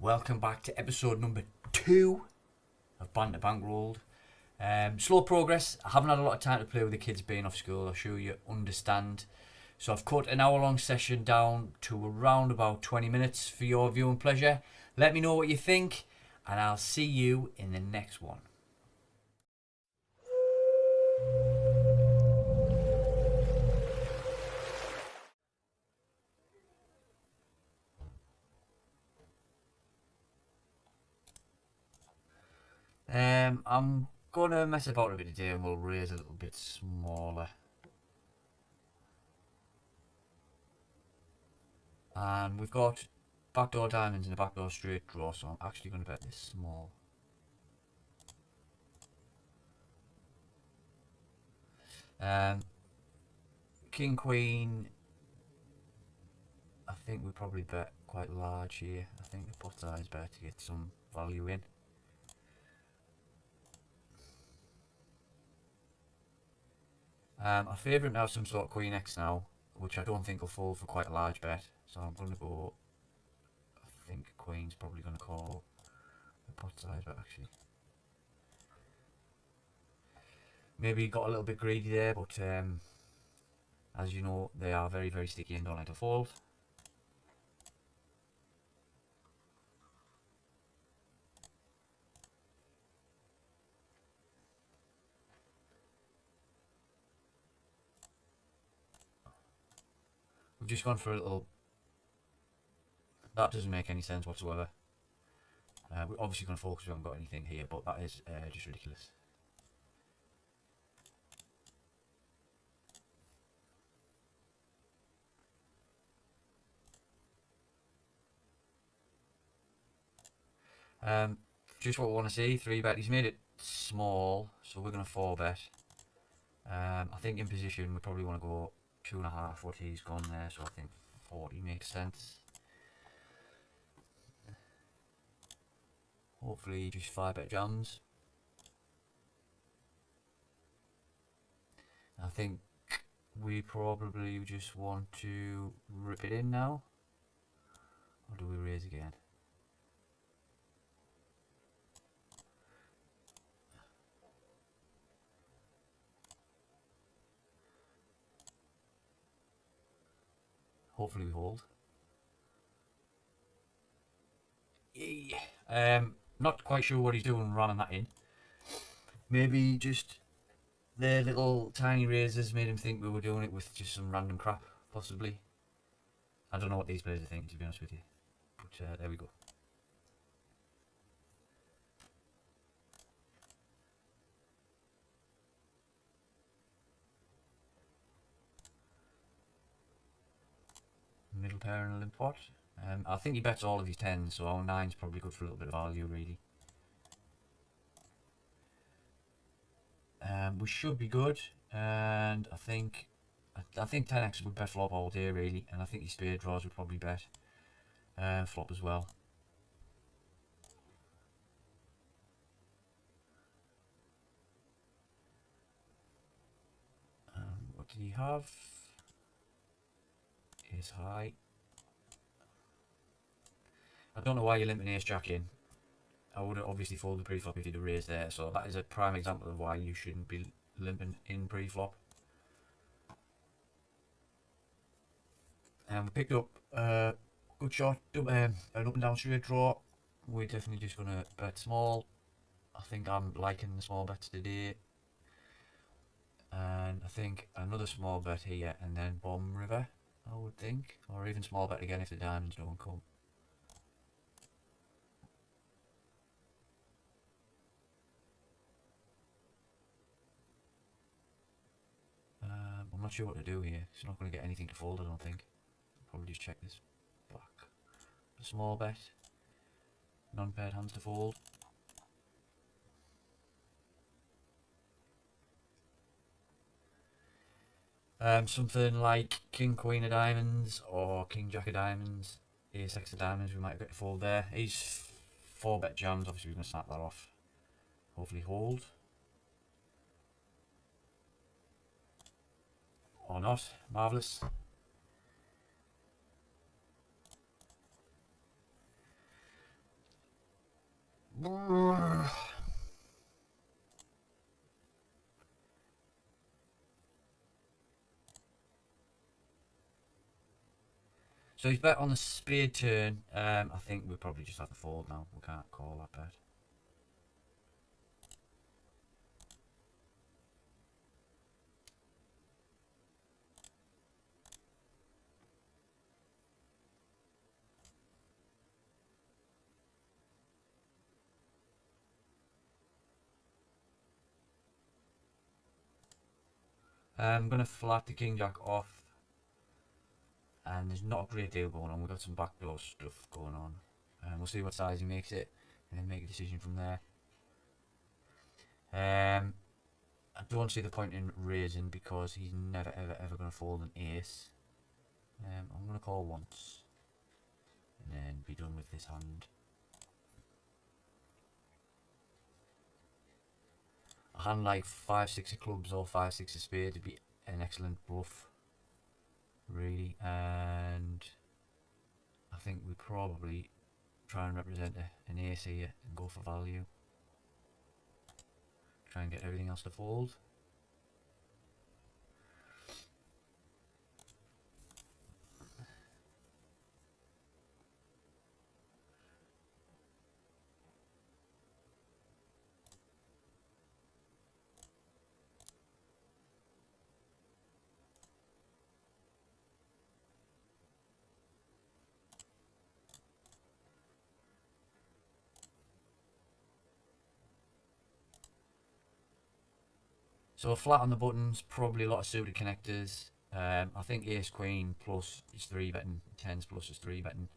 Welcome back to episode number 2 of Bankrolled. Slow progress. I haven't had a lot of time to play with the kids being off school. I'm sure you understand. So I've cut an hour-long session down to around about 20 minutes for your viewing pleasure. Let me know what you think, and I'll see you in the next one. I'm gonna mess about a bit today and we'll raise a little bit smaller. And we've got backdoor diamonds and a backdoor straight draw, so I'm actually gonna bet this small. King, Queen, I think we probably bet quite large here. I think the pot size better to get some value in. I favour him to have some sort of Queen X now, which I don't think will fold for quite a large bet. So I'm going to go, I think Queen's probably going to call the pot size bet actually. Maybe got a little bit greedy there, but as you know, they are very, very sticky and don't like to fold. We've just gone for a little... That doesn't make any sense whatsoever. We're obviously going to fold because we haven't got anything here, but that is just ridiculous. Just what we want to see, 3-bet. He's made it small, so we're going to 4-bet. I think in position we probably want to go 2.5 what he's gone there, so I think 40 makes sense. Hopefully just 5-bet jams. I think we probably just want to rip it in now. Or do we raise again? Hopefully we hold. Yeah. Not quite sure what he's doing running that in. Maybe just the little tiny raises made him think we were doing it with just some random crap, possibly. I don't know what these players are thinking, to be honest with you. But there we go. Middle pair and a limp pot. I think he bets all of his 10s, so our 9's probably good for a little bit of value, really. We should be good, and I think 10x would bet flop all day, really, and I think his spade draws would probably bet flop as well. What did he have? Ace high. I don't know why you're limping ace jack in. I would have obviously folded the pre-flop if you'd have raised there, so that is a prime example of why you shouldn't be limping in pre-flop. And we picked up a good shot, an up and down straight draw. We're definitely just going to bet small. I think I'm liking the small bets today. And I think another small bet here and then bomb river, I would think. Or even small bet again if the diamonds don't come. I'm not sure what to do here. He's not going to get anything to fold, I don't think. Probably just check this back. A small bet. Non-paired hands to fold. Something like King Queen of Diamonds or King Jack of Diamonds, Ace X of Diamonds, we might get to fold there. He's 4-bet jams, obviously we're going to snap that off. Hopefully hold. Or not, marvellous. So he's bet on the spade turn. I think we probably just have to fold now. We can't call that bet. I'm going to flat the king jack off. And there's not a great deal going on. We've got some backdoor stuff going on. We'll see what size he makes it. And then make a decision from there. I don't see the point in raising because he's never ever going to fold an ace. I'm going to call once. And then be done with this hand. A hand like 5-6 of clubs or 5-6 of spades would be an excellent bluff, really. And I think we probably try and represent an ace here and go for value. Try and get everything else to fold. So a flat on the buttons, probably a lot of suited connectors. I think ace queen plus is 3-betting, tens plus is 3-betting.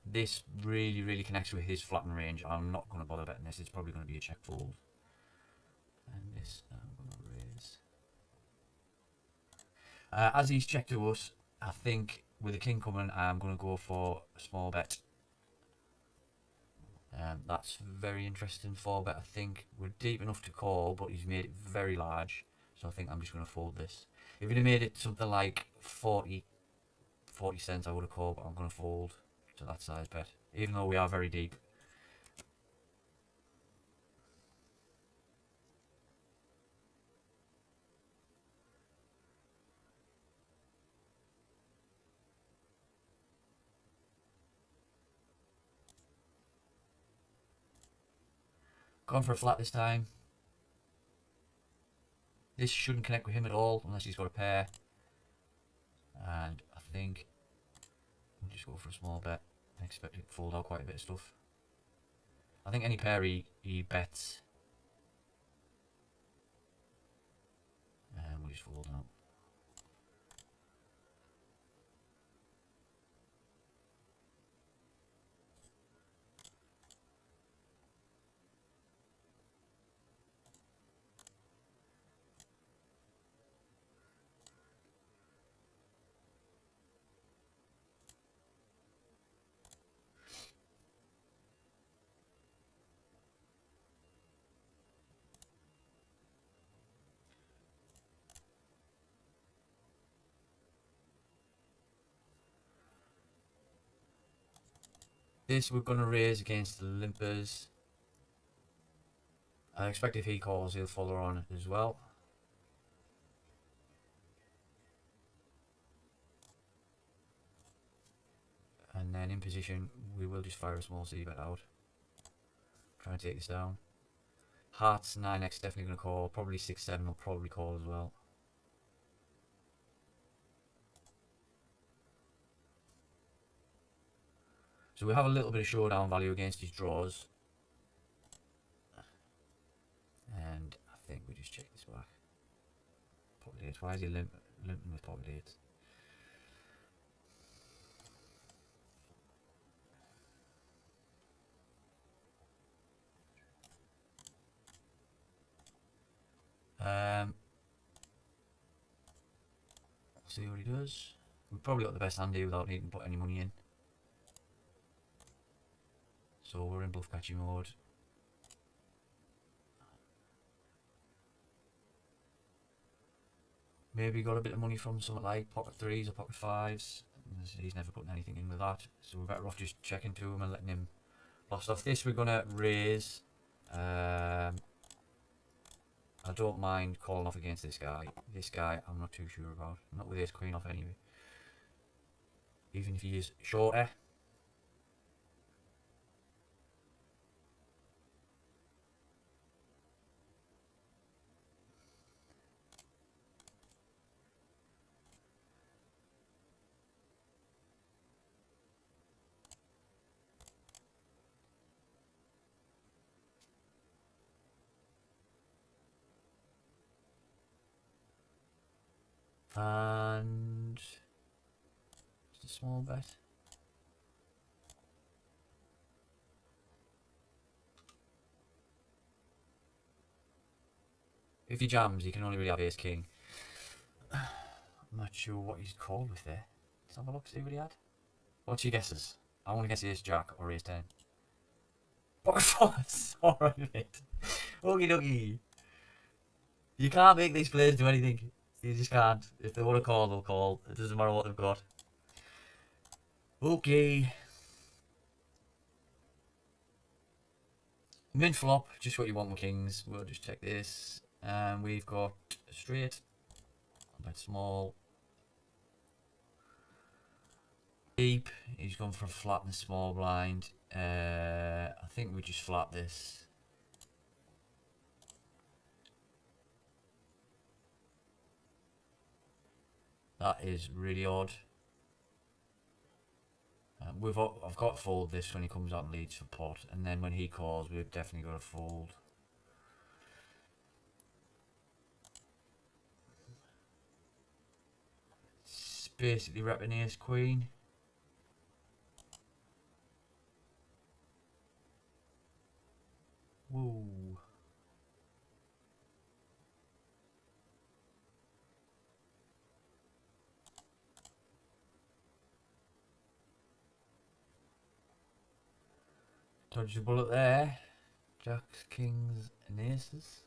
This really connects with his flattened range. I'm not going to bother betting this. It's probably going to be a check fold. And this I'm going to raise. As he's checked to us, I think with the king coming, I'm going to go for a small bet. That's very interesting. 4-bet. I think we're deep enough to call, but he's made it very large. So I think I'm just going to fold this. If he'd have made it something like 40 cents, I would have called, but I'm going to fold to that size bet, even though we are very deep. Gone for a flat this time. This shouldn't connect with him at all unless he's got a pair. And I think we'll just go for a small bet and expect it to fold out quite a bit of stuff. I think any pair he bets. And we'll just fold out. This we're going to raise against the limpers. I expect if he calls, he'll follow on as well. And then in position, we will just fire a small c-bet out. Try and take this down. Hearts 9x definitely going to call. Probably 6-7 will probably call as well. So we have a little bit of showdown value against his draws. And I think we just check this back. Pocket 8. Why is he limping with pocket 8? See what he does. We've probably got the best hand here without needing to put any money in. So we're in bluff catching mode. Maybe got a bit of money from something like pocket 3s or pocket 5s. He's never putting anything in with that. So we're better off just checking to him and letting him Last off this, we're gonna raise. I don't mind calling off against this guy. This guy, I'm not too sure about. Not with ace queen off anyway. Even if he is shorter. And just a small bet. If he jams, he can only really have ace king. I'm not sure what he's called with there. Let's have a look, see what he had. What's your guesses? I want to guess ace jack or ace 10. PokerStars! Alright, mate. Okie dokie. You can't make these players do anything. You just can't. If they want to call, they'll call. It doesn't matter what they've got. Okay. Mid flop, just what you want with kings. We'll just check this. And we've got a straight. A bet small. Deep. He's gone for a flat and a small blind. I think we just flat this. That is really odd. I've got to fold this when he comes out and leads for pot, and then when he calls, we've definitely got to fold. It's basically repping ace queen. Woo. Dodge the bullet there. Jacks, kings, and aces.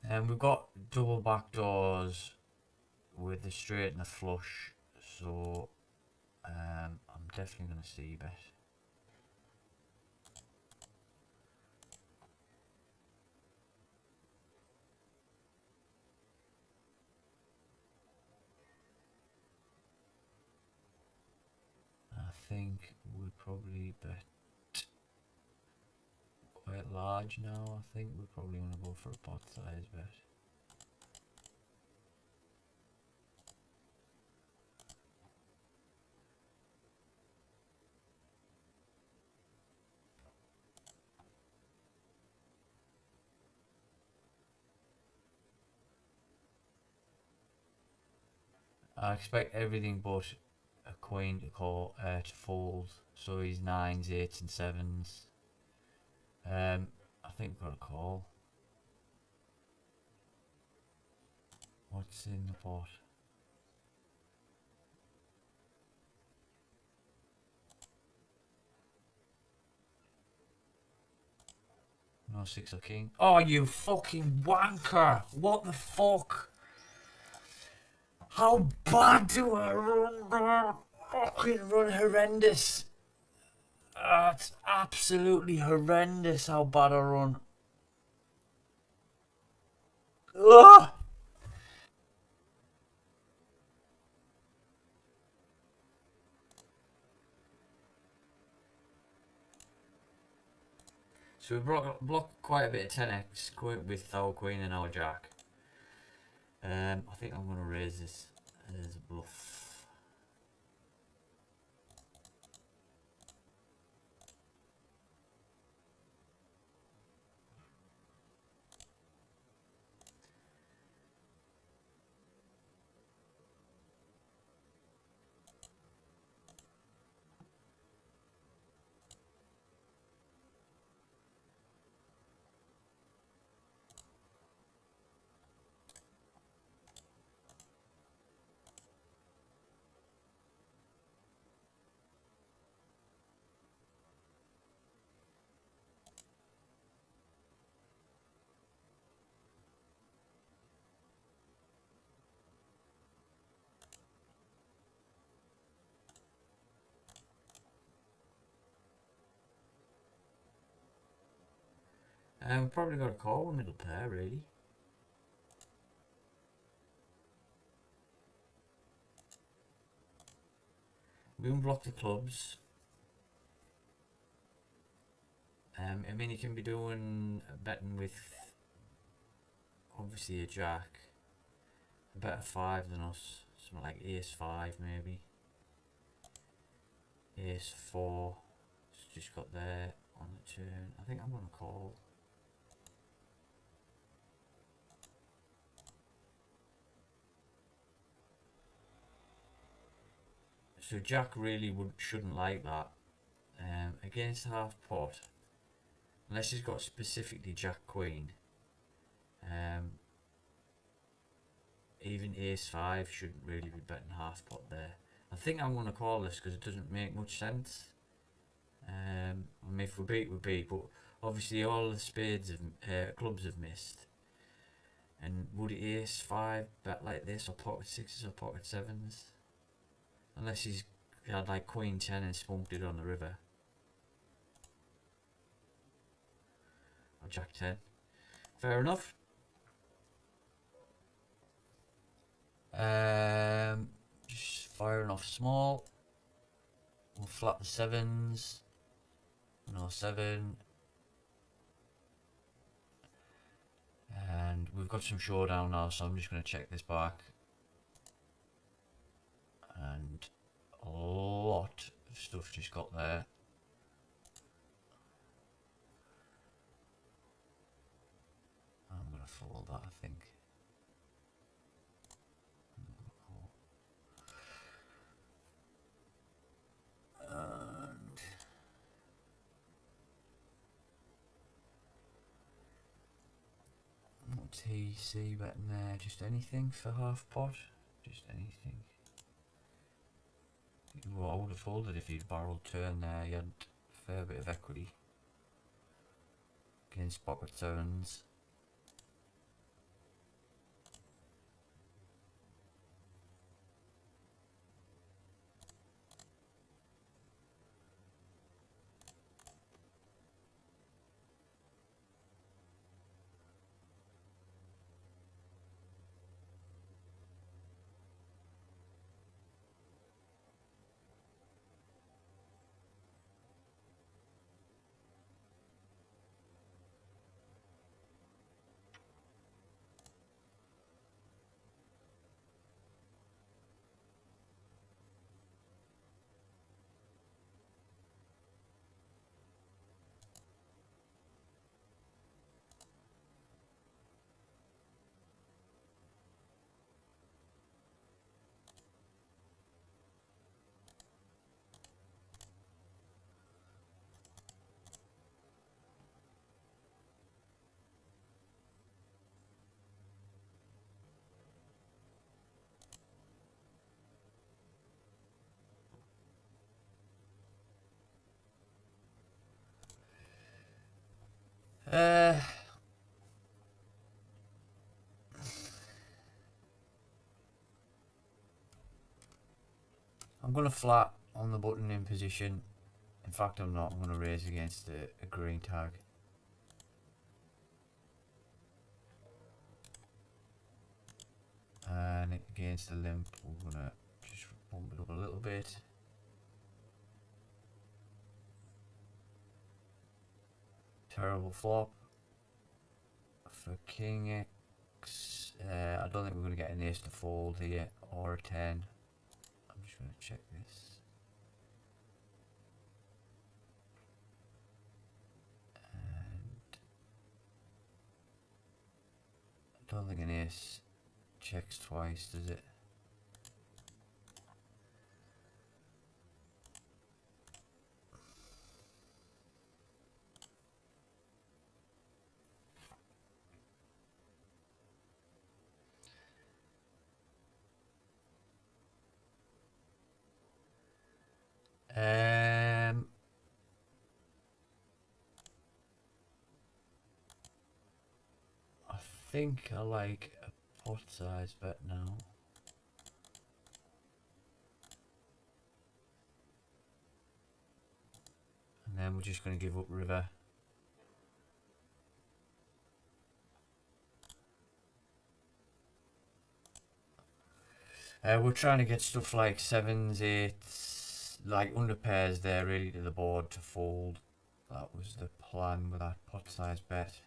And we've got double backdoors with the straight and the flush, so I'm definitely going to see bet. I think we'll probably bet quite large now. I think we're probably going to go for a pot size bet. I expect everything but a queen to call to fold. So he's nines, eights, and sevens. I think we've got a call. What's in the pot? No six or king. Oh, you fucking wanker! What the fuck? How bad do I run? Fucking run horrendous. It's absolutely horrendous how bad I run. Ugh! So we blocked quite a bit of 10x with our queen and our jack. I think I'm going to raise this as a bluff. We've probably got a call with middle pair, really. We unblock the clubs. I mean, you can be doing betting with obviously a jack, a better 5 than us, something like ace 5 maybe, ace 4. It's just got there on the turn. I think I'm gonna call. So jack really shouldn't like that against half pot, unless he's got specifically jack queen. Even ace 5 shouldn't really be betting half pot there. I think I'm going to call this because it doesn't make much sense. I mean, if we beat, we beat, but obviously all the spades have clubs have missed. And would ace 5 bet like this, or pocket 6s or pocket 7s? Unless he's had like queen 10 and spunked it on the river. Or jack 10. Fair enough. Just firing off small. We'll flat the 7s. No 7. And we've got some showdown now, so I'm just going to check this back. And a lot of stuff just got there. I'm going to fold that, I think. And what's TC betting there? Just anything for half pot? Just anything. Well, I would have folded if he'd barreled turn there. You had a fair bit of equity against pocket 7s. I'm going to flat on the button in position. In fact, I'm not. I'm going to raise against a green tag. And against the limp, we're going to just bump it up a little bit. Terrible flop for King X. I don't think we're going to get an ace to fold here, or a 10. I'm just going to check this. And I don't think an ace checks twice, does it? I think I like a pot size bet now. And then we're just going to give up river. We're trying to get stuff like sevens, eights, like under pairs there really to the board to fold. That was the plan with that pot size bet.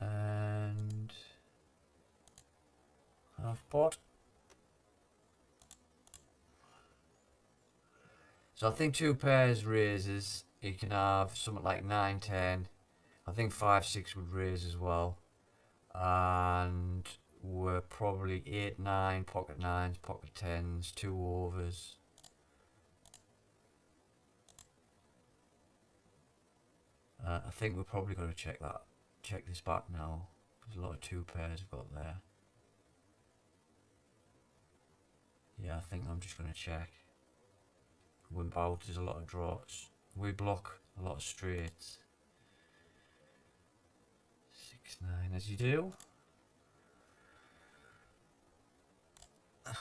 And half pot. So I think two pairs raises. You can have something like 9, 10. I think 5, 6 would raise as well. And we're probably 8, 9, pocket 9s, pocket 10s, 2 overs. I think we're probably going to check this back now. There's a lot of two pairs we've got there. Yeah, I think I'm just going to check. Wimp out, there's a lot of draws. We block a lot of straights. 6, 9, as you do.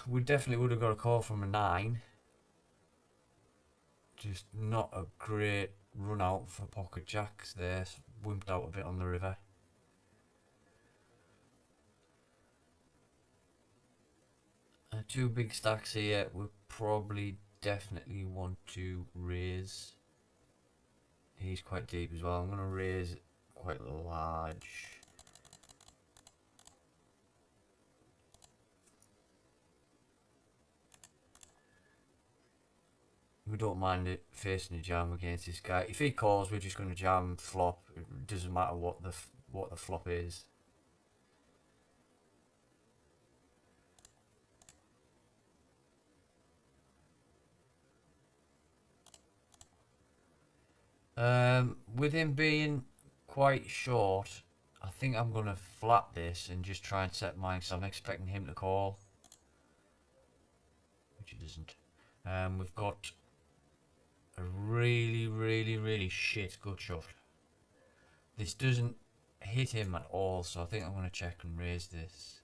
We definitely would have got a call from a 9. Just not a great run out for pocket jacks there. Wimped out a bit on the river. Two big stacks here. We probably definitely want to raise. He's quite deep as well. I'm going to raise quite large. We don't mind it facing a jam against this guy. If he calls, we're just going to jam flop. It doesn't matter what the flop is. With him being quite short, I think I'm going to flat this and just try and set mine, because I'm expecting him to call, which he doesn't. We've got a really shit gut shot. This doesn't hit him at all, so I think I'm going to check and raise this.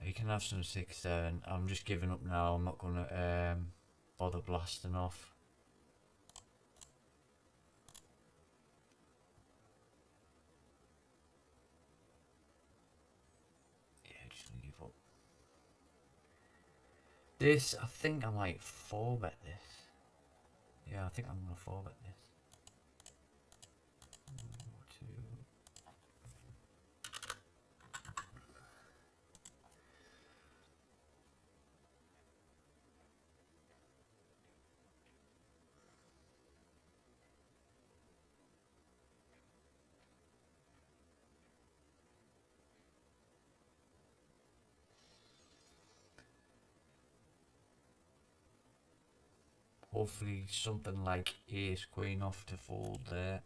You can have some 6, 7. I'm just giving up now. I'm not going to bother blasting off. Yeah, just going to give up. This, I think I might 4-bet this. Yeah, I think I'm going to 4-bet this. 2. Hopefully something like ace queen off to fold there.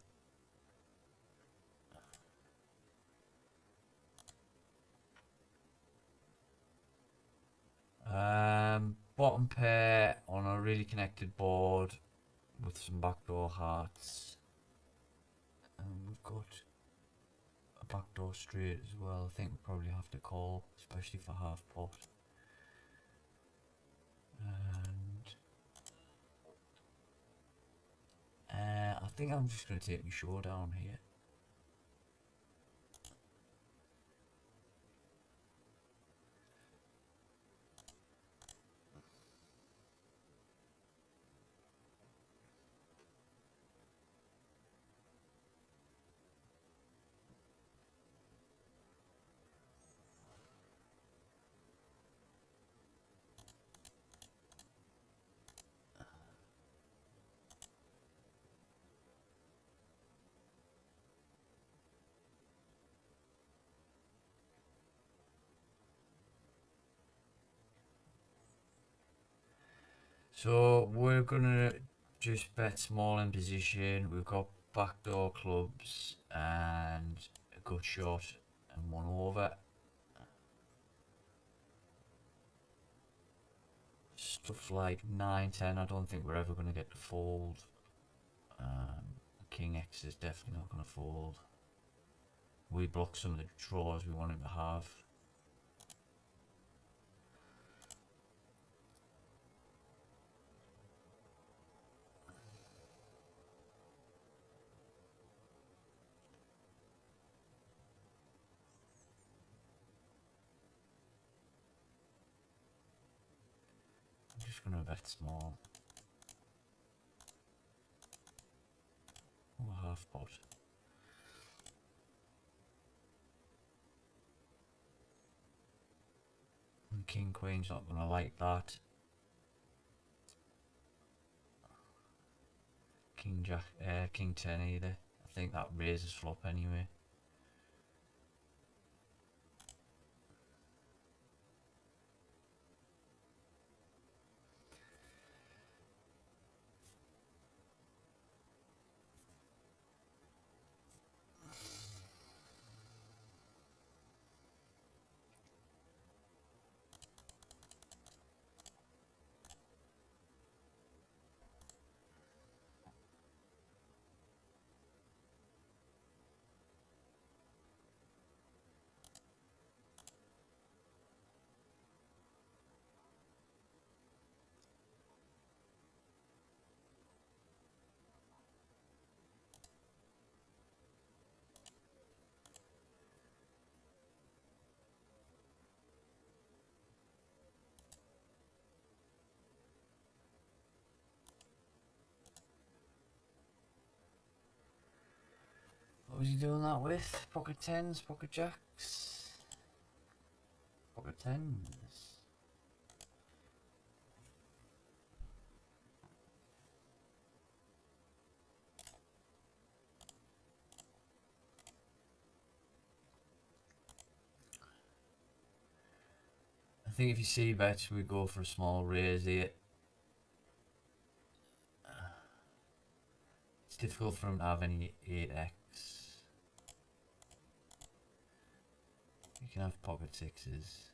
Bottom pair on a really connected board with some backdoor hearts, and we've got a backdoor straight as well. I think we probably have to call, especially for half pot. And I think I'm just going to take my showdown here. So we're gonna just bet small in position. We've got backdoor clubs and a good shot and 1 over. stuff like 9, 10, I don't think we're ever going to get to fold. King X is definitely not going to fold. We block some of the draws we want him to have. I'm just going to bet small. Oh, half pot. And King Queen's not going to like that. King Jack, King 10 either. I think that raises flop anyway. What was he doing that with? Pocket 10s, pocket jacks, pocket 10s. I think if you see bets, we go for a small raise here. It's difficult for him to have any 8x. You can have pocket 6s.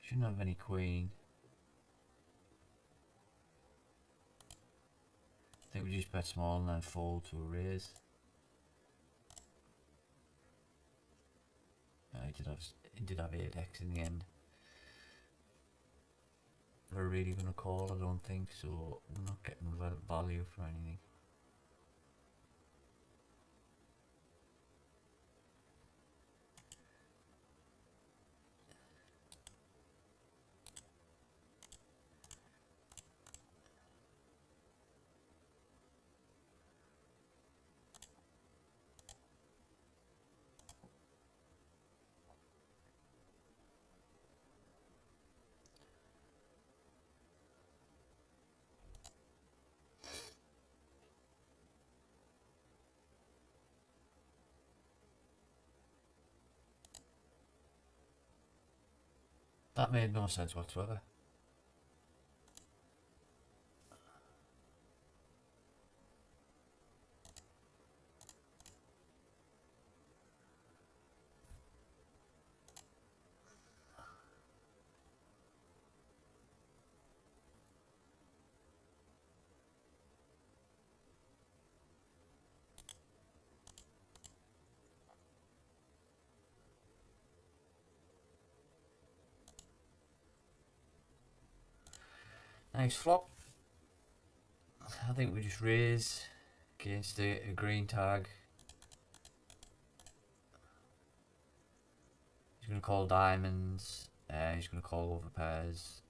Shouldn't have any queen. I think we just bet small and then fold to a raise. He did have 8x in the end. We're really going to call, I don't think, so we're not getting value for anything. That made no sense whatsoever. Nice flop. I think we just raise against a green tag. He's going to call diamonds. He's going to call over pairs.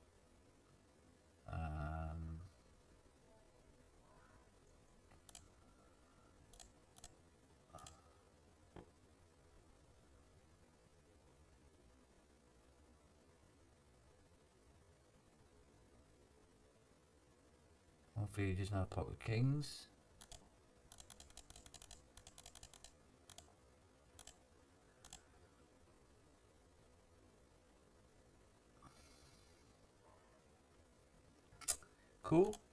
Hopefully he doesn't have pocket kings. Cool.